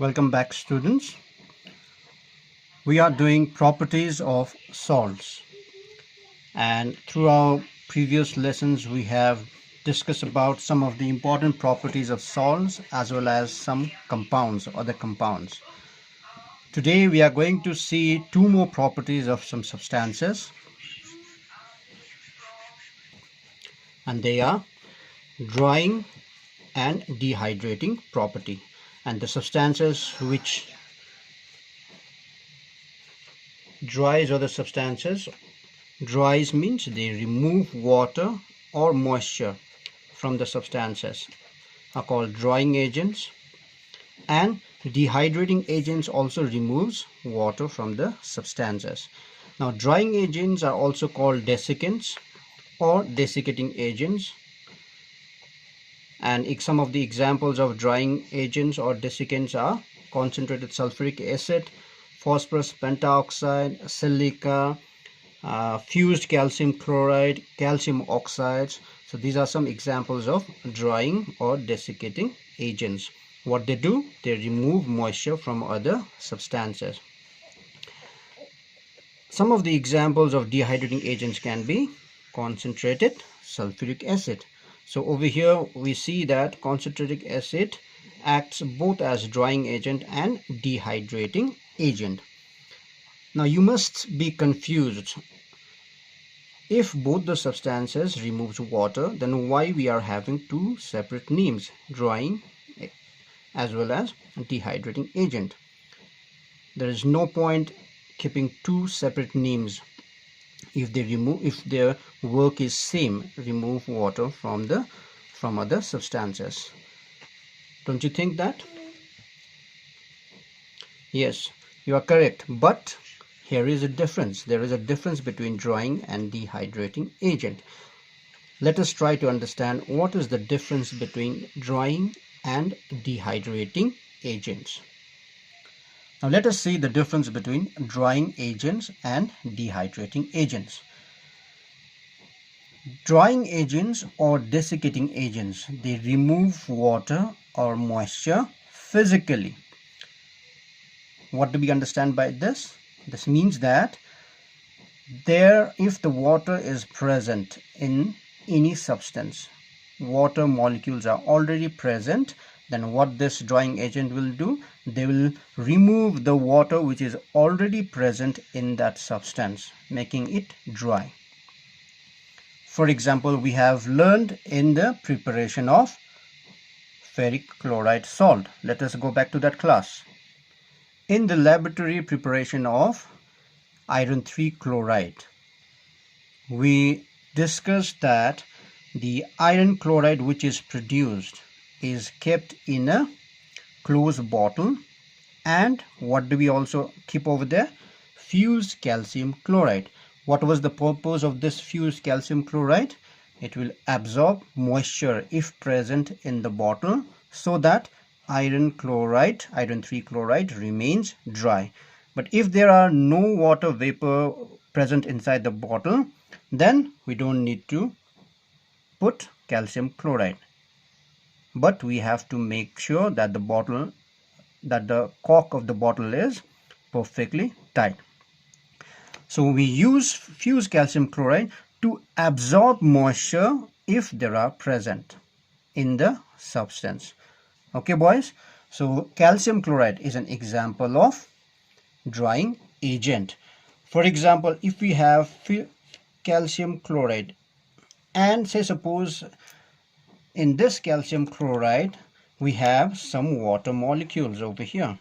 Welcome back, students. We are doing properties of salts, and through our previous lessons we have discussed about some of the important properties of salts as well as some compounds, other compounds. Today we are going to see two more properties of some substances, and they are drying and dehydrating property. And the substances which dries means they remove water or moisture from the substances are called drying agents, and dehydrating agents also removes water from the substances. Now drying agents are also called desiccants or desiccating agents, and some of the examples of drying agents or desiccants are concentrated sulfuric acid, phosphorus pentaoxide, silica, fused calcium chloride, calcium oxides. So these are some examples of drying or desiccating agents. What they do, they remove moisture from other substances. Some of the examples of dehydrating agents can be concentrated sulfuric acid. So over here we see that concentrated acid acts both as drying agent and dehydrating agent. Now you must be confused. If both the substances removes water, then why we are having two separate names, drying as well as dehydrating agent? There is no point keeping two separate names if their work is same, remove water from other substances. Don't you think that? Yes, you are correct, but here is a difference. There is a difference between drying and dehydrating agent. Let us try to understand what is the difference between drying and dehydrating agents. Now let us see the difference between drying agents and dehydrating agents. Drying agents or desiccating agents, they remove water or moisture physically. What do we understand by this? This means that if the water is present in any substance, water molecules are already present, then what this drying agent will do, they will remove the water which is already present in that substance, making it dry. For example, we have learned in the preparation of ferric chloride salt. Let us go back to that class. In the laboratory preparation of iron 3 chloride, we discussed that the iron chloride which is produced is kept in a closed bottle, and what do we also keep over there? Fused calcium chloride. What was the purpose of this fused calcium chloride? It will absorb moisture if present in the bottle, so that iron 3 chloride remains dry. But if there are no water vapor present inside the bottle, then we don't need to put calcium chloride, but we have to make sure that the cork of the bottle is perfectly tight. So we use fused calcium chloride to absorb moisture if there are present in the substance. Okay boys, so calcium chloride is an example of drying agent. For example, if we have calcium chloride, and say suppose in this calcium chloride we have some water molecules over here.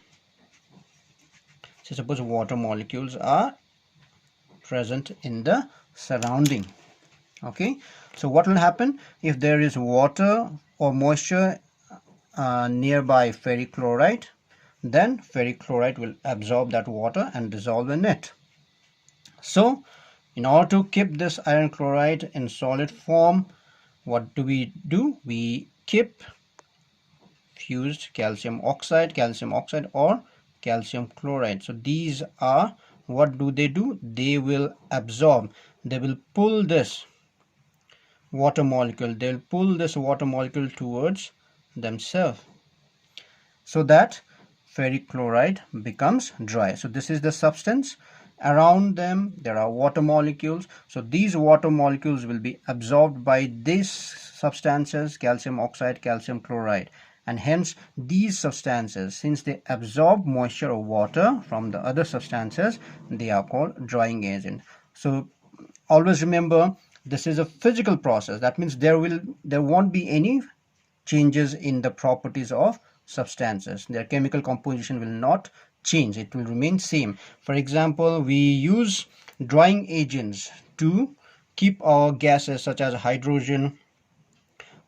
So suppose water molecules are present in the surrounding. Okay, so what will happen if there is water or moisture nearby ferric chloride? Then ferric chloride will absorb that water and dissolve in it. So in order to keep this iron chloride in solid form, what do? We keep fused calcium oxide or calcium chloride. So these are, what do? They will absorb, they will pull this water molecule, they'll pull this water molecule towards themselves, so that ferric chloride becomes dry. So this is the substance. Around them there are water molecules. So these water molecules will be absorbed by these substances, calcium oxide, calcium chloride, and hence these substances, since they absorb moisture or water from the other substances, they are called drying agent. So always remember, this is a physical process. That means there won't be any changes in the properties of substances. Their chemical composition will not change, it will remain same. For example, we use drying agents to keep our gases such as hydrogen,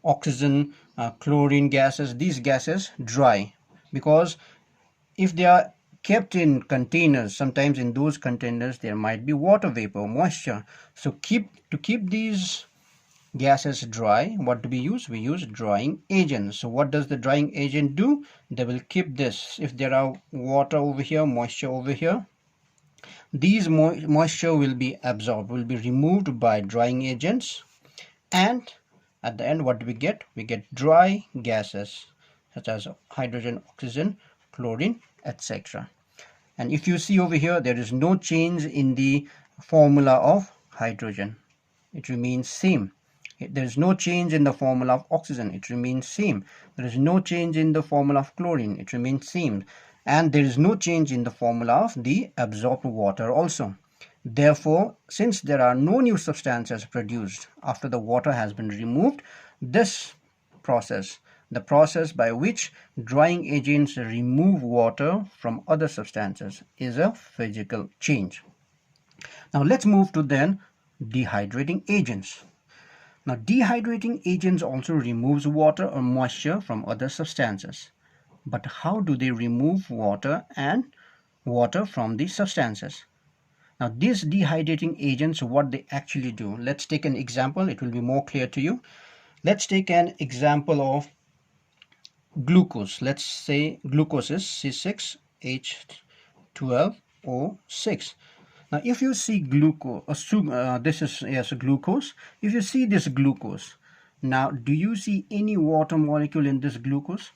oxygen, chlorine gases, these gases dry, because if they are kept in containers, sometimes in those containers there might be water vapor, moisture. So to keep these gases dry, what do we use? We use drying agents. So what does the drying agent do? They will keep this. If there are water over here, moisture over here, these moisture will be absorbed, will be removed by drying agents, and at the end what do we get? We get dry gases such as hydrogen, oxygen, chlorine, etc. And if you see over here, there is no change in the formula of hydrogen, it remains same. There is no change in the formula of oxygen, it remains same. There is no change in the formula of chlorine, it remains same. And there is no change in the formula of the absorbed water also. Therefore, since there are no new substances produced after the water has been removed, this process, the process by which drying agents remove water from other substances, is a physical change. Now let's move to then dehydrating agents. Now dehydrating agents also removes water or moisture from other substances. But how do they remove water from these substances? Now these dehydrating agents, what they actually do, let's take an example, it will be more clear to you. Let's take an example of glucose. Let's say glucose is C6H12O6. Now if you see glucose, this is, yes, glucose. If you see this glucose, now do you see any water molecule in this glucose?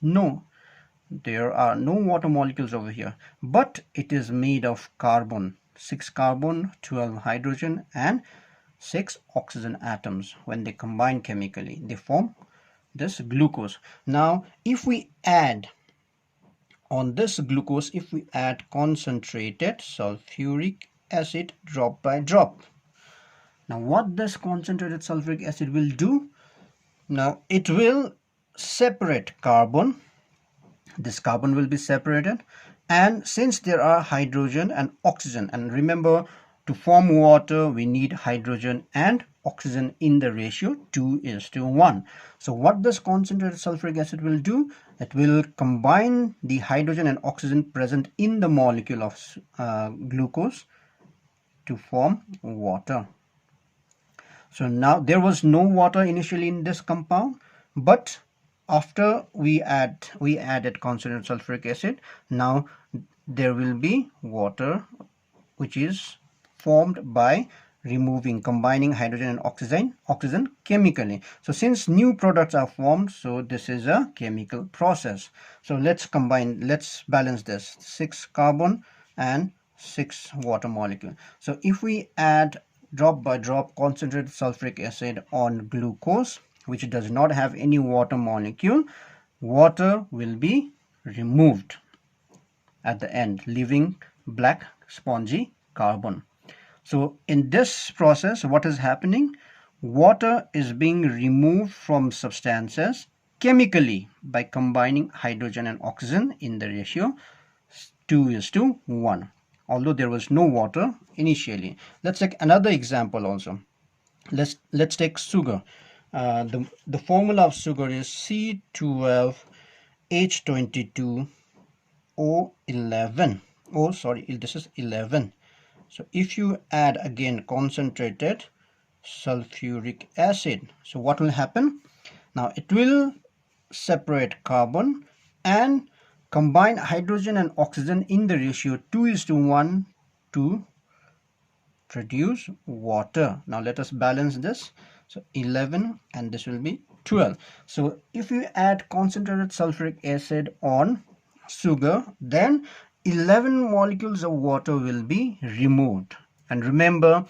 No, there are no water molecules over here, but it is made of carbon, 6 carbon, 12 hydrogen, and 6 oxygen atoms. When they combine chemically, they form this glucose. Now if we add on this glucose, if we add concentrated sulfuric acid drop by drop, now what this concentrated sulfuric acid will do? Now it will separate carbon. This carbon will be separated, and since there are hydrogen and oxygen, and remember, to form water we need hydrogen and oxygen in the ratio 2:1. So what this concentrated sulfuric acid will do? It will combine the hydrogen and oxygen present in the molecule of glucose to form water. So now there was no water initially in this compound, but after we added concentrated sulfuric acid, now there will be water, which is formed by combining hydrogen and oxygen chemically. So since new products are formed, so this is a chemical process. So let's balance this, 6 carbon and 6 water molecule. So if we add drop by drop concentrated sulfuric acid on glucose, which does not have any water molecule, water will be removed at the end, leaving black spongy carbon. So in this process, what is happening? Water is being removed from substances chemically by combining hydrogen and oxygen in the ratio 2:1, although there was no water initially. Let's take another example also. Let's take sugar. The formula of sugar is C12H22O11. Oh, sorry, this is 11. So if you add again concentrated sulfuric acid, so what will happen? Now it will separate carbon and combine hydrogen and oxygen in the ratio 2:1 to produce water. Now let us balance this. So 11 and this will be 12. So if you add concentrated sulfuric acid on sugar, then 11 molecules of water will be removed. And remember,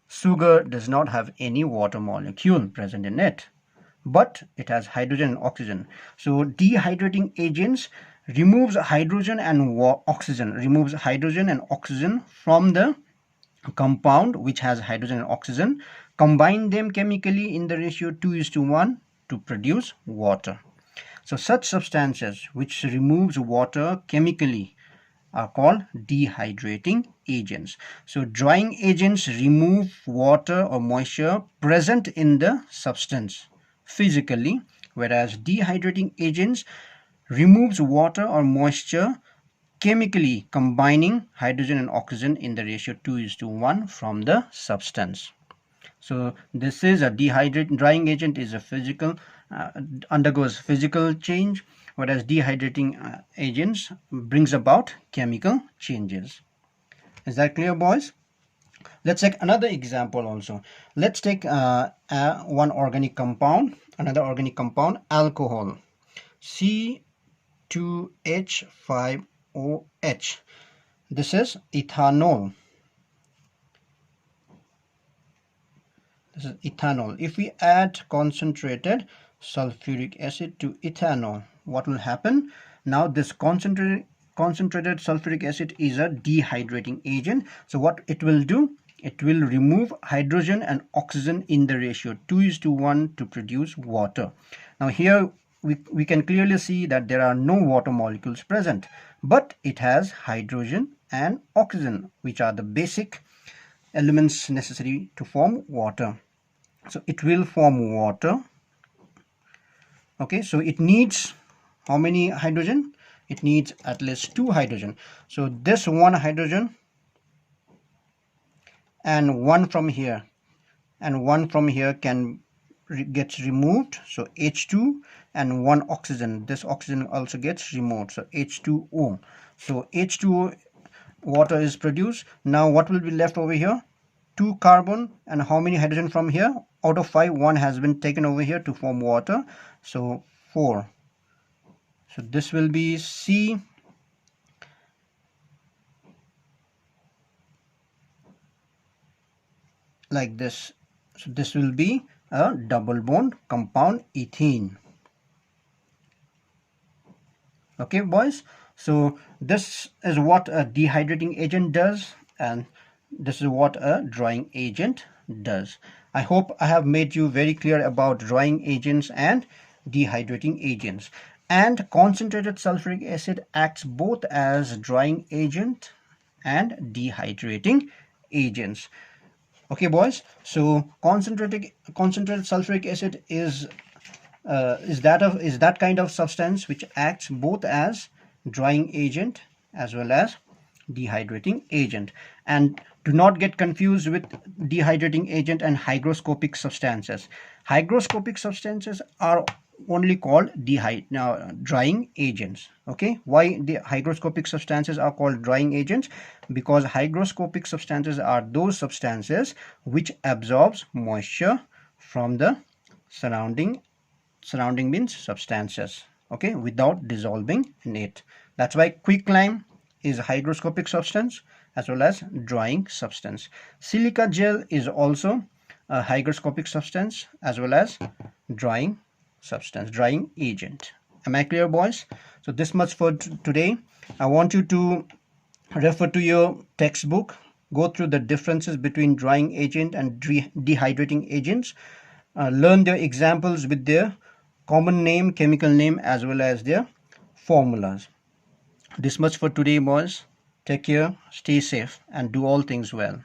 sugar does not have any water molecule present in it, but it has hydrogen and oxygen. So dehydrating agents removes hydrogen and oxygen from the compound which has hydrogen and oxygen, combine them chemically in the ratio 2:1 to produce water. So such substances which removes water chemically are called dehydrating agents. So drying agents remove water or moisture present in the substance physically, whereas dehydrating agents removes water or moisture chemically, combining hydrogen and oxygen in the ratio 2:1 from the substance. So this is a drying agent is a physical undergoes physical change, whereas dehydrating agents brings about chemical changes. Is that clear, boys? Let's take another example also. Let's take another organic compound, alcohol, C2H5OH. This is ethanol. If we add concentrated sulfuric acid to ethanol, what will happen? Now this concentrated sulfuric acid is a dehydrating agent. So what it will do? It will remove hydrogen and oxygen in the ratio 2:1 to produce water. Now here we can clearly see that there are no water molecules present, but it has hydrogen and oxygen, which are the basic elements necessary to form water. So it will form water. Okay, so it needs how many hydrogen? It needs at least 2 hydrogen. So this 1 hydrogen and 1 from here and 1 from here gets removed. So H2 and 1 oxygen. This oxygen also gets removed. So H2O. So H2O water is produced. Now what will be left over here? 2 carbon and how many hydrogen from here? Out of 5, 1 has been taken over here to form water. So 4. So this will be C like this. So this will be a double bond compound ethene. Okay, boys. So this is what a dehydrating agent does, and this is what a drying agent does. I hope I have made you very clear about drying agents and dehydrating agents. And concentrated sulfuric acid acts both as drying agent and dehydrating agents. Okay, boys. So concentrated sulfuric acid is that kind of substance which acts both as drying agent as well as dehydrating agent. And do not get confused with dehydrating agent and hygroscopic substances. Hygroscopic substances are only called drying agents. Okay, why the hygroscopic substances are called drying agents? Because hygroscopic substances are those substances which absorbs moisture from the surrounding means substances, okay, without dissolving in it. That's why quicklime is a hygroscopic substance as well as drying substance. Silica gel is also a hygroscopic substance as well as drying agent. Am I clear, boys? So this much for today. I want you to refer to your textbook, go through the differences between drying agent and dehydrating agents, learn their examples with their common name, chemical name, as well as their formulas. This much for today, boys. Take care, stay safe, and do all things well.